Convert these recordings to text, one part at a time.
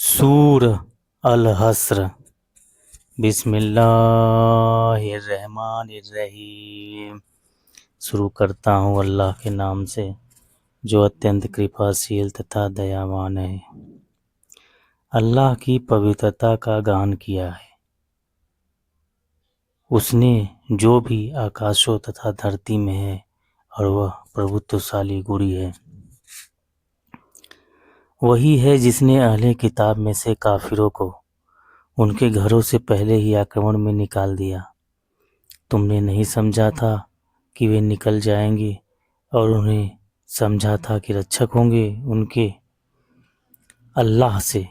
सूर अल हस्र। बिस्मिल्लाहिर्रहमानिर्रहीम। शुरू करता हूँ अल्लाह के नाम से जो अत्यंत कृपाशील तथा दयावान है। अल्लाह की पवित्रता का गान किया है उसने जो भी आकाशों तथा धरती में है, और वह प्रभुत्वशाली गुरी है। वही है जिसने अहले किताब में से काफिरों को उनके घरों से पहले ही आक्रमण में निकाल दिया। तुमने नहीं समझा था कि वे निकल जाएंगे, और उन्हें समझा था कि रक्षक होंगे उनके अल्लाह से,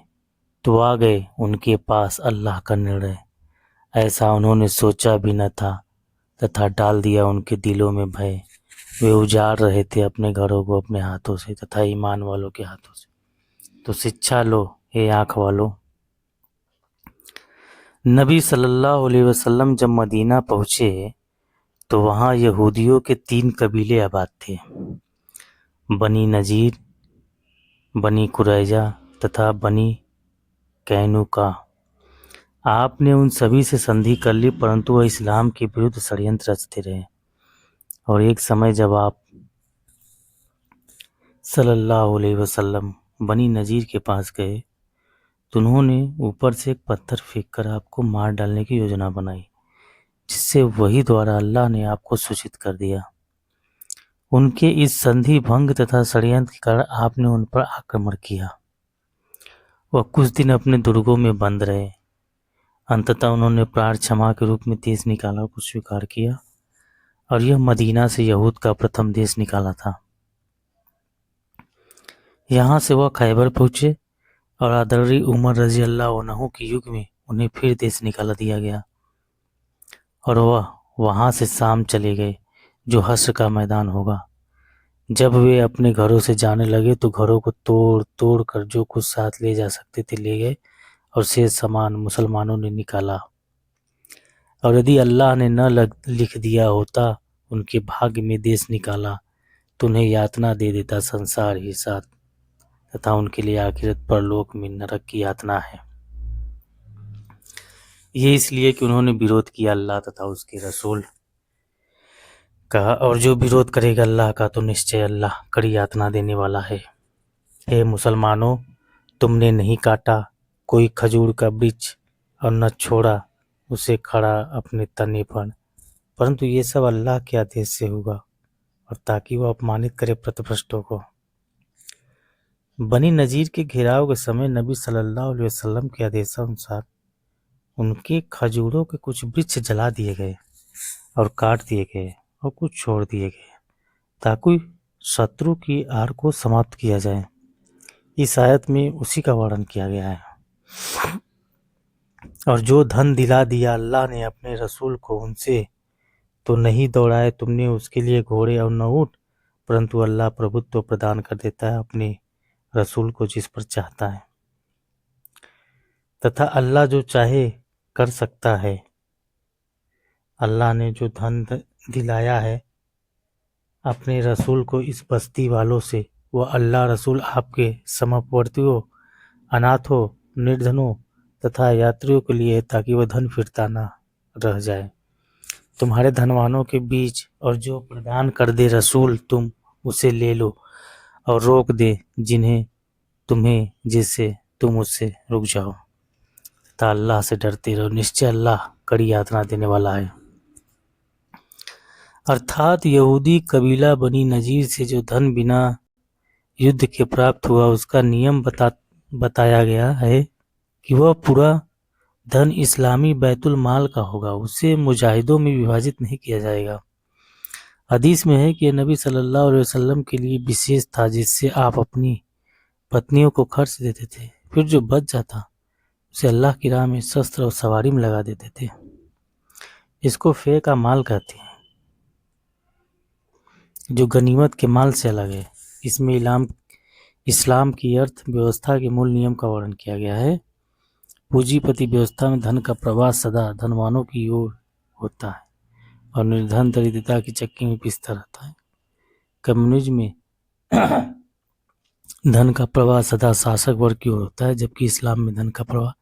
तो आ गए उनके पास अल्लाह का निर्णय। ऐसा उन्होंने सोचा भी न था, तथा डाल दिया उनके दिलों में भय। वे उजाड़ रहे थे अपने घरों को अपने हाथों से तथा ईमान वालों के हाथों से। तो शिक्षा लो हे आँख वालों। नबी सल्लल्लाहु अलैहि वसल्लम जब मदीना पहुँचे तो वहाँ यहूदियों के 3 कबीले आबाद थे, बनी नजीर, बनी कुरैजा तथा बनी कैनुका। आपने उन सभी से संधि कर ली, परंतु वह इस्लाम के विरुद्ध षड्यंत्र रचते रहे। और एक समय जब आप सल्लल्लाहु अलैहि वसल्लम बनी नजीर के पास गए तो उन्होंने ऊपर से एक पत्थर फेंककर आपको मार डालने की योजना बनाई, जिससे वही द्वारा अल्लाह ने आपको सूचित कर दिया। उनके इस संधि भंग तथा षड्यंत्र के कारण आपने उन पर आक्रमण किया। वह कुछ दिन अपने दुर्गों में बंद रहे। अंततः उन्होंने प्राण क्षमा के रूप में देश निकाला को स्वीकार किया, और यह मदीना से यहूद का प्रथम देश निकाला था। यहाँ से वह खैबर पहुँचे, और आदरणीय उमर रजी अल्लाह अन्हु के युग में उन्हें फिर देश निकाला दिया गया, और वह वहाँ से शाम चले गए, जो हश्र का मैदान होगा। जब वे अपने घरों से जाने लगे तो घरों को तोड़ तोड़ कर जो कुछ साथ ले जा सकते थे ले गए, और शेष सामान मुसलमानों ने निकाला। और यदि अल्लाह ने न लिख दिया होता उनके भाग्य में देश निकाला, तो उन्हें यातना दे देता संसार ही साथ, तथा उनके लिए आखिरत परलोक में नरक की यातना है। ये इसलिए कि उन्होंने विरोध किया अल्लाह तथा उसके रसूल का, और जो विरोध करेगा अल्लाह का तो निश्चय अल्लाह कड़ी यातना देने वाला है। हे मुसलमानों, तुमने नहीं काटा कोई खजूर का वृक्ष और न छोड़ा उसे खड़ा अपने तने पर, परंतु ये सब अल्लाह के आदेश से होगा, और ताकि वह अपमानित करे पथभ्रष्टों को। बनी नजीर के घेराव के समय नबी सल्लल्लाहु अलैहि वसल्लम के आदेशानुसार उनके खजूरों के कुछ वृक्ष जला दिए गए और काट दिए गए, और कुछ छोड़ दिए गए, ताकि शत्रु की आर को समाप्त किया जाए। इस आयत में उसी का वर्णन किया गया है। और जो धन दिला दिया अल्लाह ने अपने रसूल को, उनसे तो नहीं दौड़ाए तुमने उसके लिए घोड़े और न ऊंट, परंतु अल्लाह प्रभुत्व प्रदान कर देता है अपने रसूल को जिस पर चाहता है, तथा अल्लाह जो चाहे कर सकता है। अल्लाह ने जो धन दिलाया है अपने रसूल को इस बस्ती वालों से, वह अल्लाह रसूल आपके समवर्तियों, अनाथों, निर्धनों तथा यात्रियों के लिए, ताकि वह धन फिरता ना रह जाए तुम्हारे धनवानों के बीच, और जो प्रदान कर दे रसूल तुम उसे ले लो, और रोक दे जिन्हें तुम्हें जिससे तुम उससे रुक जाओ, तथा अल्लाह से डरते रहो, निश्चय अल्लाह कड़ी यातना देने वाला है। अर्थात यहूदी कबीला बनी नजीर से जो धन बिना युद्ध के प्राप्त हुआ, उसका नियम बताया गया है कि वह पूरा धन इस्लामी बैतुल माल का होगा, उसे मुजाहिदों में विभाजित नहीं किया जाएगा। हदीस में है कि नबी सल्लल्लाहु अलैहि वसल्लम के लिए विशेष था, जिससे आप अपनी पत्नियों को खर्च देते थे, फिर जो बच जाता उसे अल्लाह की राह में शस्त्र और सवारी में लगा देते थे। इसको फे का माल कहते हैं, जो गनीमत के माल से अलग है। इसमें इस्लाम की अर्थव्यवस्था के मूल नियम का वर्णन किया गया है। पूंजीपति व्यवस्था में धन का प्रवाह सदा धनवानों की ओर होता है, और निर्धन दरिद्रता की चक्की में पिसता रहता है। कम्युनिज्म में धन का प्रवाह सदा शासक वर्ग की ओर होता है, जबकि इस्लाम में धन का प्रवाह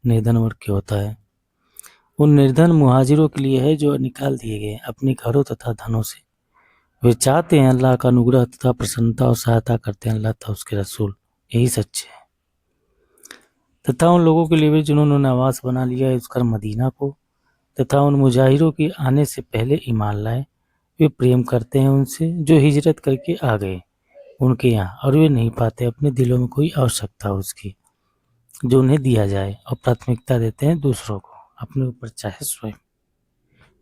निर्धन वर्ग की होता है। उन निर्धन मुहाजिरों के लिए है जो निकाल दिए गए अपने घरों तथा धनों से। वे चाहते हैं अल्लाह का अनुग्रह तथा प्रसन्नता और सहायता करते हैं अल्लाह तथा उसके रसूल, यही सच्चे है। तथा उन लोगों के लिए भी जिन्होंने आवास बना लिया है उसका मदीना को, तथा उन मुजाहिरों के आने से पहले ईमान लाए, वे प्रेम करते हैं उनसे जो हिजरत करके आ गए उनके यहाँ, और वे नहीं पाते अपने दिलों में कोई आवश्यकता उसकी जो उन्हें दिया जाए, और प्राथमिकता देते हैं दूसरों को अपने ऊपर चाहे स्वयं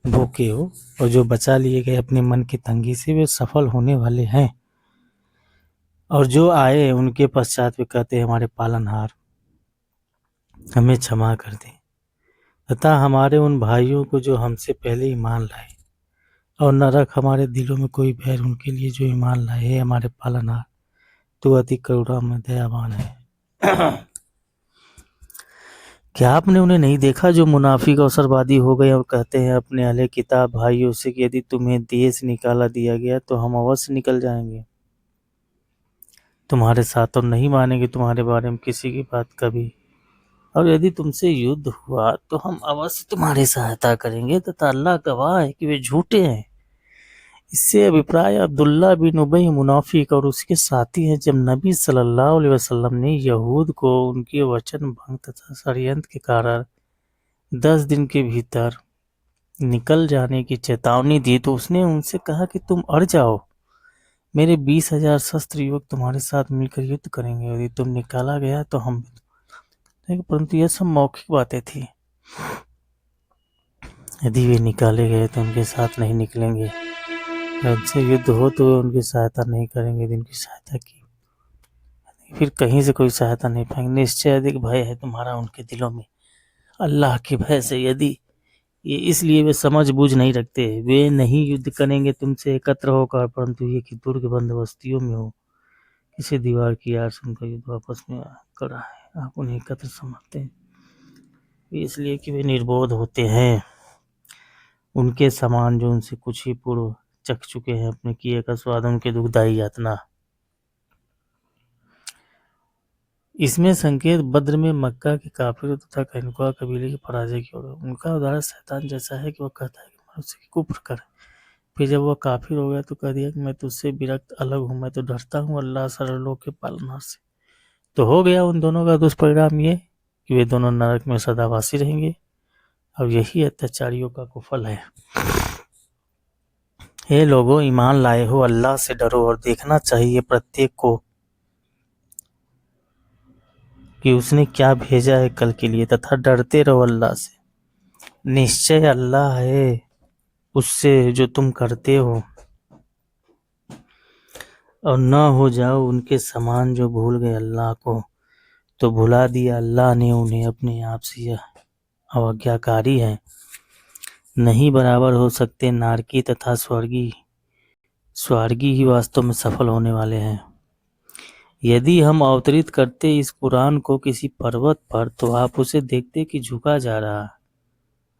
भूखे हो, और जो बचा लिए गए अपने मन की तंगी से वे सफल होने वाले हैं। और जो आए उनके पश्चात वे कहते हैं हमारे पालनहार हमें क्षमा कर दें, तथा हमारे उन भाइयों को जो हमसे पहले ईमान लाए, और न रख हमारे दिलों में कोई बैर उनके लिए जो ईमान लाए है हमारे पालनहार, तो अति करुणा में दयावान है। क्या आपने उन्हें नहीं देखा जो मुनाफिक अवसरवादी हो गए और कहते हैं अपने अहले किताब भाइयों से कि यदि तुम्हें देश निकाला दिया गया तो हम अवश्य निकल जाएंगे तुम्हारे साथ, और नहीं मानेंगे तुम्हारे बारे में किसी की बात कभी, और यदि तुमसे युद्ध हुआ तो हम अवश्य तुम्हारी सहायता करेंगे, तथा अल्लाह गवाह है कि वे झूठे हैं। इससे अभिप्राय अब्दुल्ला बिन उबई मुनाफिक और उसके साथी हैं। जब नबी सल्लल्लाहु अलैहि वसल्लम ने यहूद को उनके वचन भंग तथा षड्यंत्र के कारण 10 दिन के भीतर निकल जाने की चेतावनी दी तो उसने उनसे कहा कि तुम अड़ जाओ, मेरे 20,000 शस्त्र युवक तुम्हारे साथ मिलकर युद्ध करेंगे, यदि तुम निकाला गया तो हम, परंतु यह सब मौखिक बातें थी। यदि वे निकाले गए तो उनके साथ नहीं निकलेंगे, उनसे युद्ध हो तो वे उनकी सहायता नहीं करेंगे, जिनकी सहायता की फिर कहीं से कोई सहायता नहीं पाएंगे। निश्चय अधिक भय है तुम्हारा उनके दिलों में अल्लाह के भय से, यदि ये इसलिए वे समझ बूझ नहीं रखते, वे नहीं युद्ध करेंगे तुमसे एकत्र होकर, परंतु ये कि दुर्ग बंद बस्तियों में हो, किसी दीवार की आड़ से उनका युद्ध आपस में करा है, आप उन्हें एकत्र समझते हैं, इसलिए कि वे निर्बोध होते हैं, उनके समान जो उनसे कुछ ही पूर्व चख चुके हैं अपने किए का स्वाद, उनके दुखदायी यातना। इसमें संकेत बद्र में मक्का के काफिरों तथा कैनुका कबीले की पराजय की ओर। उनका उदाहरण शैतान जैसा है कि वह कहता है कि मनुष्य की कुफ्र कर, फिर जब वह काफिर हो गया तो कह दिया कि मैं तुझसे विरक्त अलग हूँ, मैं तो डरता हूँ अल्लाह सरलों के पालनहार से। तो हो गया उन दोनों का दुष्परिणाम ये कि वे दोनों नरक में सदावासी रहेंगे, और यही अत्याचारियों का कुफल है। हे लोगों, ईमान लाए हो, अल्लाह से डरो और देखना चाहिए प्रत्येक को कि उसने क्या भेजा है कल के लिए, तथा डरते रहो अल्लाह से। निश्चय अल्लाह है उससे जो तुम करते हो, और न हो जाओ उनके समान जो भूल गए अल्लाह को, तो भुला दिया अल्लाह ने उन्हें अपने आप से, यह अवज्ञाकारी है। नहीं बराबर हो सकते नारकी तथा स्वर्गी ही वास्तव में सफल होने वाले हैं। यदि हम अवतरित करते इस कुरान को किसी पर्वत पर तो आप उसे देखते कि झुका जा रहा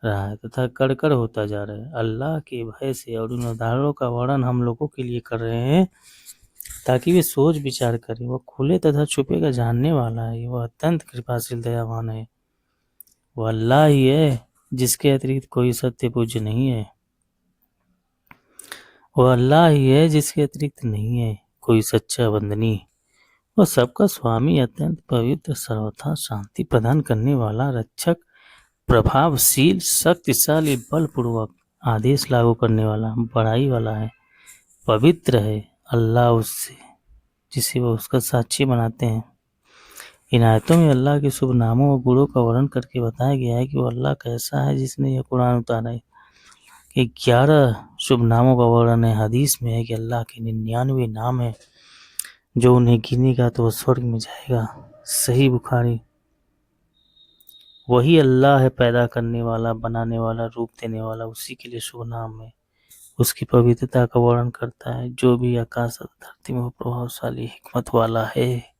है तथा कड़कड़ होता जा रहा है। अल्लाह के भय से और उन उदाहरणों का वर्णन हम लोगों के लिए कर रहे हैं ताकि वे सोच विचार करें। वह खुले तथा छुपे का जानने वाला है, वह अत्यंत कृपाशील दयावान है। वह अल्लाह ही है जिसके अतिरिक्त कोई सत्य पूज्य नहीं है। वह अल्लाह ही है जिसके अतिरिक्त नहीं है कोई सच्चा वंदनीय। वह सबका स्वामी, अत्यंत पवित्र, सर्वथा शांति प्रदान करने वाला, रक्षक, प्रभावशील, शक्तिशाली, बलपूर्वक आदेश लागू करने वाला, बड़ाई वाला है, पवित्र है। अल्लाह उससे जिसे वह उसका साक्षी बनाते हैं। इन आयतों में अल्लाह के शुभ नामों और गुणों का वर्णन करके बताया गया है कि वह अल्लाह कैसा है जिसने यह कुरान उतारा है। कि 11 शुभ नामों का वर्णन है। हदीस में है कि अल्लाह के 99 नाम है, जो उन्हें गिनेगा तो वह स्वर्ग में जाएगा। सही बुखारी। वही अल्लाह है पैदा करने वाला, बनाने वाला, रूप देने वाला, उसी के लिए शुभ नाम है। उसकी पवित्रता का वर्णन करता है। जो भी आकाश और धरती में वो प्रभावशाली हिकमत वाला है।